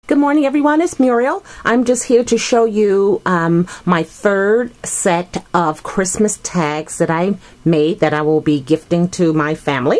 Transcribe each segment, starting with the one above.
Good morning, everyone. It's Muriel. I'm just here to show you my third set of Christmas tags that I made that I will be gifting to my family,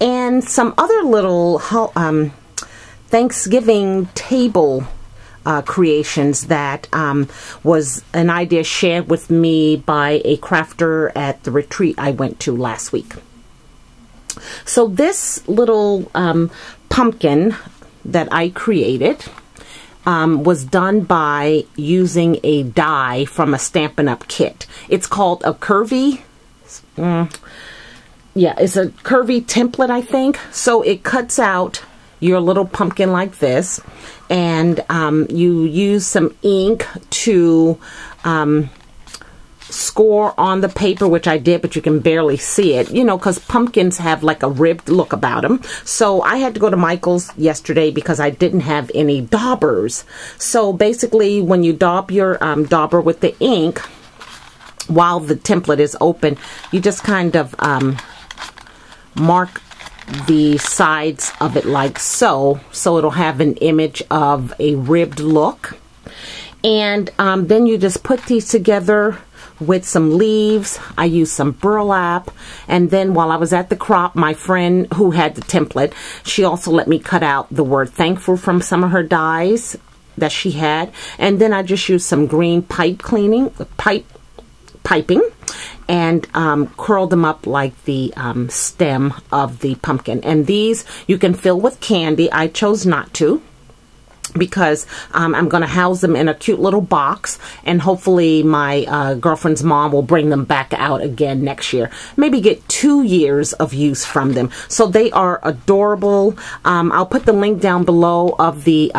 and some other little Thanksgiving table creations that was an idea shared with me by a crafter at the retreat I went to last week. So this little pumpkin that I created was done by using a die from a Stampin' Up kit. It's called a curvy, it's a curvy template, I think. So it cuts out your little pumpkin like this, and you use some ink to score on the paper, which I did, but you can barely see it, you know, because pumpkins have like a ribbed look about them. So I had to go to Michael's yesterday because I didn't have any daubers. So basically, when you daub your dauber with the ink, while the template is open, you just kind of mark the sides of it like so, so it'll have an image of a ribbed look. And then you just put these together with some leaves. I used some burlap, and then while I was at the crop, my friend who had the template, she also let me cut out the word thankful from some of her dies that she had, and then I just used some green piping and curled them up like the stem of the pumpkin. And these you can fill with candy. I chose not to, because I'm going to house them in a cute little box, and hopefully my girlfriend's mom will bring them back out again next year. Maybe get 2 years of use from them. So they are adorable. I'll put the link down below of the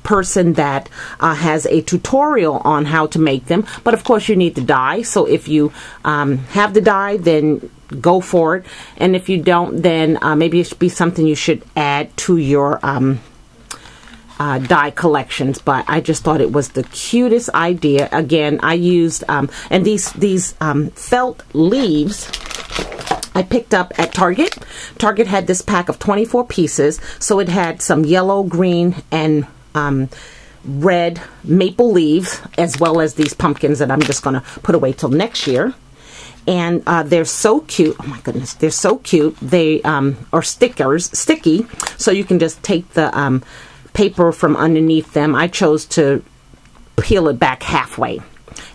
person that has a tutorial on how to make them. But of course you need the die. So if you have the die, then go for it. And if you don't, then maybe it should be something you should add to your die collections. But I just thought it was the cutest idea. Again, I used and these felt leaves I picked up at Target. Target had this pack of 24 pieces, so it had some yellow, green, and red maple leaves, as well as these pumpkins that I'm just going to put away till next year. And they're so cute. Oh my goodness, they're so cute. They are sticky, so you can just take the paper from underneath them. I chose to peel it back halfway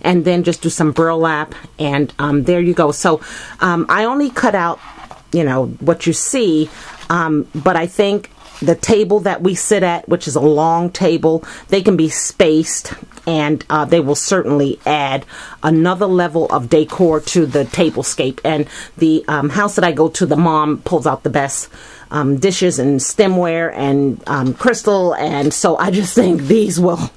and then just do some burlap, and there you go. So I only cut out, you know, what you see, but I think the table that we sit at, which is a long table, they can be spaced, and they will certainly add another level of decor to the tablescape. And the house that I go to, the mom pulls out the best dishes and stemware and crystal, and so I just think these will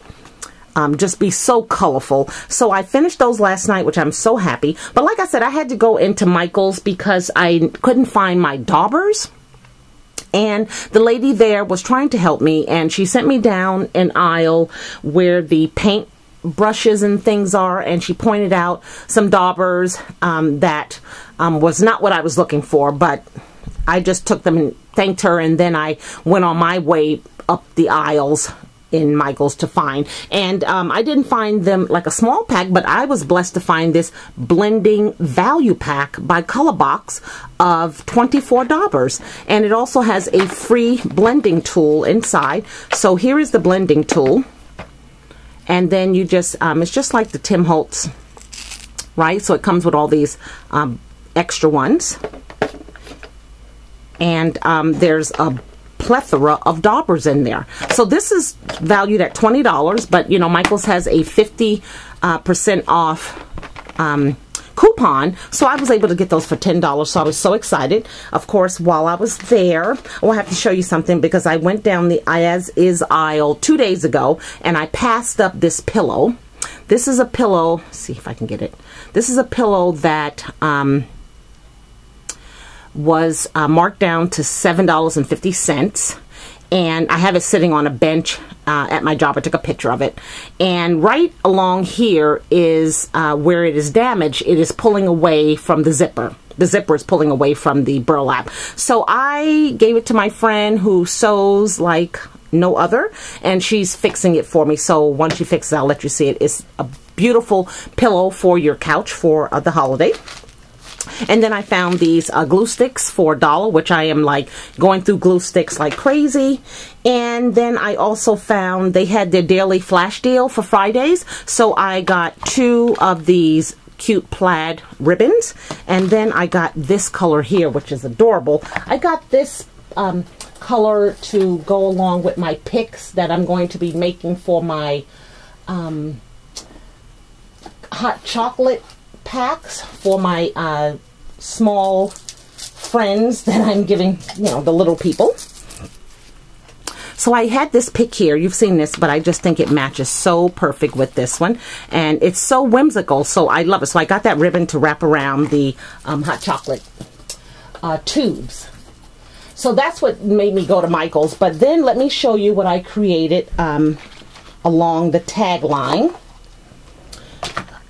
just be so colorful. So I finished those last night, which I'm so happy. But like I said, I had to go into Michael's because I couldn't find my daubers. And the lady there was trying to help me, and she sent me down an aisle where the paint brushes and things are, and she pointed out some daubers that was not what I was looking for, but I just took them and thanked her, and then I went on my way up the aisles in Michael's to find. And I didn't find them like a small pack, but I was blessed to find this blending value pack by Colorbox of 24 daubers, and it also has a free blending tool inside. So here is the blending tool, and then you just it's just like the Tim Holtz, right? So it comes with all these extra ones, and there's a plethora of daubers in there. So this is valued at $20, but you know, Michael's has a 50% off coupon, so I was able to get those for $10, so I was so excited. Of course, while I was there, I have to show you something, because I went down the As Is aisle 2 days ago, and I passed up this pillow. This is a pillow, let's see if I can get it. This is a pillow that was marked down to $7.50, and I have it sitting on a bench at my job. I took a picture of it, and right along here is where it is damaged. It is pulling away from the zipper. The zipper is pulling away from the burlap. So I gave it to my friend who sews like no other, and she's fixing it for me. So once she fixes it, I'll let you see it. It's a beautiful pillow for your couch for the holiday. And then I found these glue sticks for $1, which I am like going through glue sticks like crazy. And then I also found they had their daily flash deal for Fridays, so I got 2 of these cute plaid ribbons. And then I got this color here, which is adorable. I got this color to go along with my picks that I'm going to be making for my hot chocolate packs for my small friends that I'm giving, you know, the little people. So I had this pick here. You've seen this, but I just think it matches so perfect with this one. And it's so whimsical, so I love it. So I got that ribbon to wrap around the hot chocolate tubes. So that's what made me go to Michael's. But then let me show you what I created along the tagline.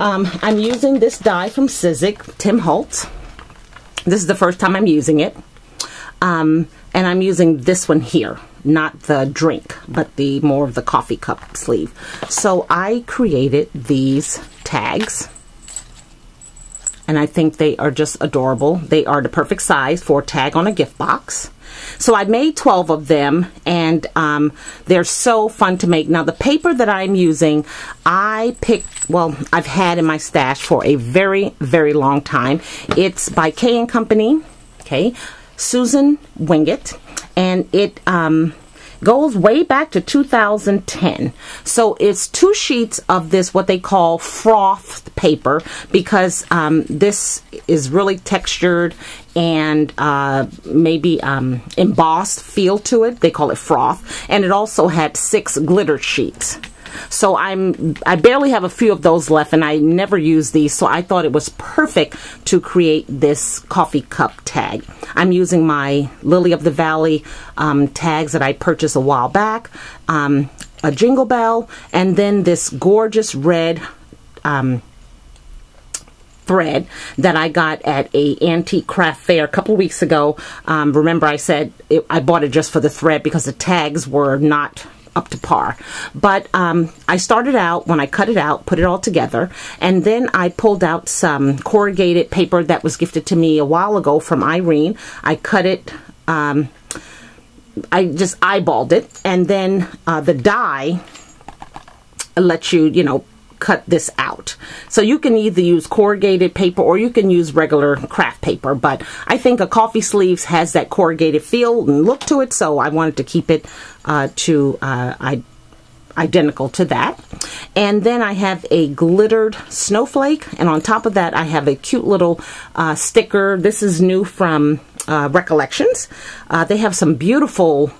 I'm using this die from Sizzix, Tim Holtz. This is the first time I'm using it. And I'm using this one here, not the drink, but the more of the coffee cup sleeve. So I created these tags, and I think they are just adorable. They are the perfect size for a tag on a gift box. So I made 12 of them, and they're so fun to make. Now the paper that I'm using, I picked, well, I've had in my stash for a very, very long time. It's by K & Company, okay, Susan Wingett, and it goes way back to 2010. So it's 2 sheets of this, what they call frothed paper, because this is really textured and maybe embossed feel to it. They call it froth. And it also had 6 glitter sheets. So I barely have a few of those left, and I never use these, so I thought it was perfect to create this coffee cup tag. I'm using my Lily of the Valley tags that I purchased a while back, a jingle bell, and then this gorgeous red thread that I got at a antique craft fair a couple of weeks ago. Remember I said I bought it just for the thread because the tags were not up to par. But I started out, when I cut it out, put it all together, and then I pulled out some corrugated paper that was gifted to me a while ago from Irene. I cut it, I just eyeballed it, and then the die lets you, you know, cut this out. So you can either use corrugated paper or you can use regular craft paper, but I think a coffee sleeves has that corrugated feel and look to it, so I wanted to keep it identical to that. And then I have a glittered snowflake, and on top of that I have a cute little sticker. This is new from Recollections. They have some beautiful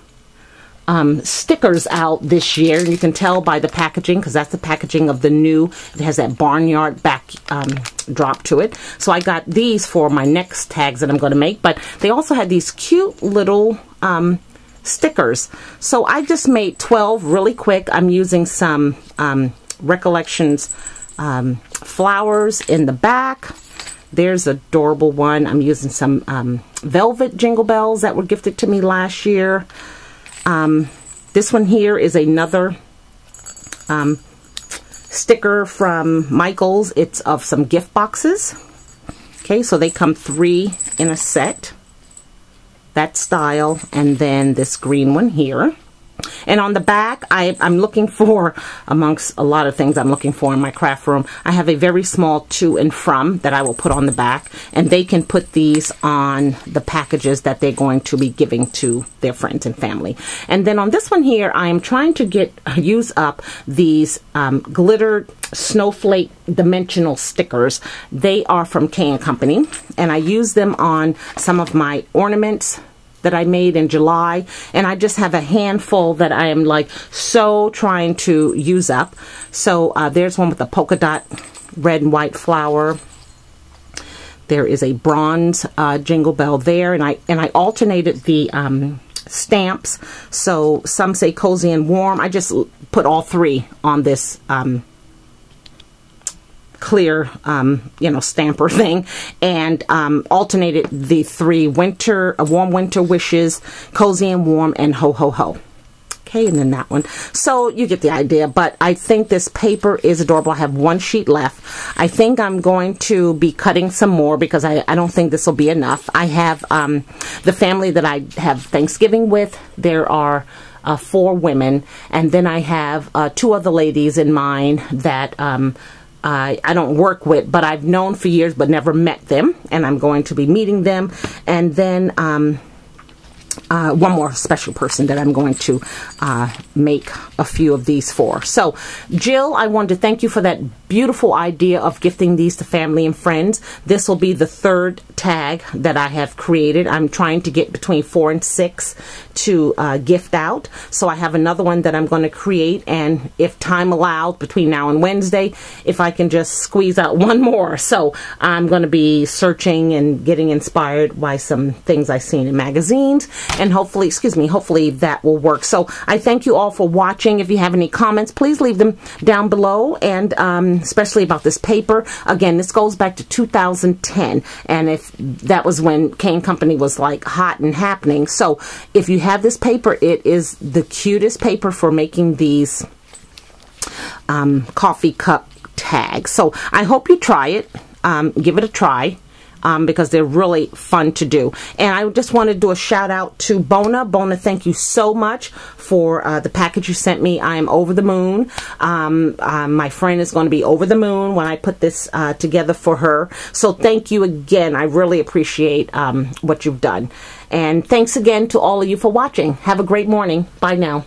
stickers out this year, and you can tell by the packaging, because that's the packaging of the new. It has that barnyard back drop to it. So I got these for my next tags that I'm going to make, but they also had these cute little stickers. So I just made 12 really quick. I'm using some Recollections flowers in the back. There's an adorable one. I'm using some velvet jingle bells that were gifted to me last year. This one here is another sticker from Michael's. It's of some gift boxes. Okay, so they come 3 in a set. That style, and then this green one here. And on the back, I'm looking for, amongst a lot of things I'm looking for in my craft room, I have a very small to and from that I will put on the back, and they can put these on the packages that they're going to be giving to their friends and family. And then on this one here, I am trying to use up these glittered snowflake dimensional stickers. They are from K & Company, and I use them on some of my ornaments that I made in July, and I just have a handful that I am like so trying to use up. So there's one with a polka dot red and white flower. There is a bronze jingle bell there, and I alternated the stamps. So some say cozy and warm. I just put all 3 on this clear you know, stamper thing, and alternated the 3 warm winter wishes, cozy and warm, and ho ho ho. Okay, and then that one. So you get the idea, but I think this paper is adorable. I have one sheet left. I think I'm going to be cutting some more because I don't think this will be enough. I have the family that I have Thanksgiving with. There are 4 women, and then I have 2 other ladies in mind that I don't work with, but I've known for years but never met them, and I'm going to be meeting them. And then one more special person that I'm going to make a few of these for. So, Jill, I wanted to thank you for that beautiful idea of gifting these to family and friends. This will be the 3rd tag that I have created. I'm trying to get between 4 and 6 to gift out. So I have another one that I'm going to create, and if time allows, between now and Wednesday, if I can just squeeze out one more. So I'm going to be searching and getting inspired by some things I've seen in magazines, and hopefully, hopefully that will work. So I thank you all for watching. If you have any comments, please leave them down below, and especially about this paper. Again, this goes back to 2010, and if that was when Kane Company was like hot and happening. So if you have this paper, it is the cutest paper for making these coffee cup tags. So I hope you try it. Give it a try. Because they're really fun to do. And I just want to do a shout out to Bona. Bona, thank you so much for the package you sent me. I am over the moon. My friend is going to be over the moon when I put this together for her. So thank you again. I really appreciate what you've done. And thanks again to all of you for watching. Have a great morning. Bye now.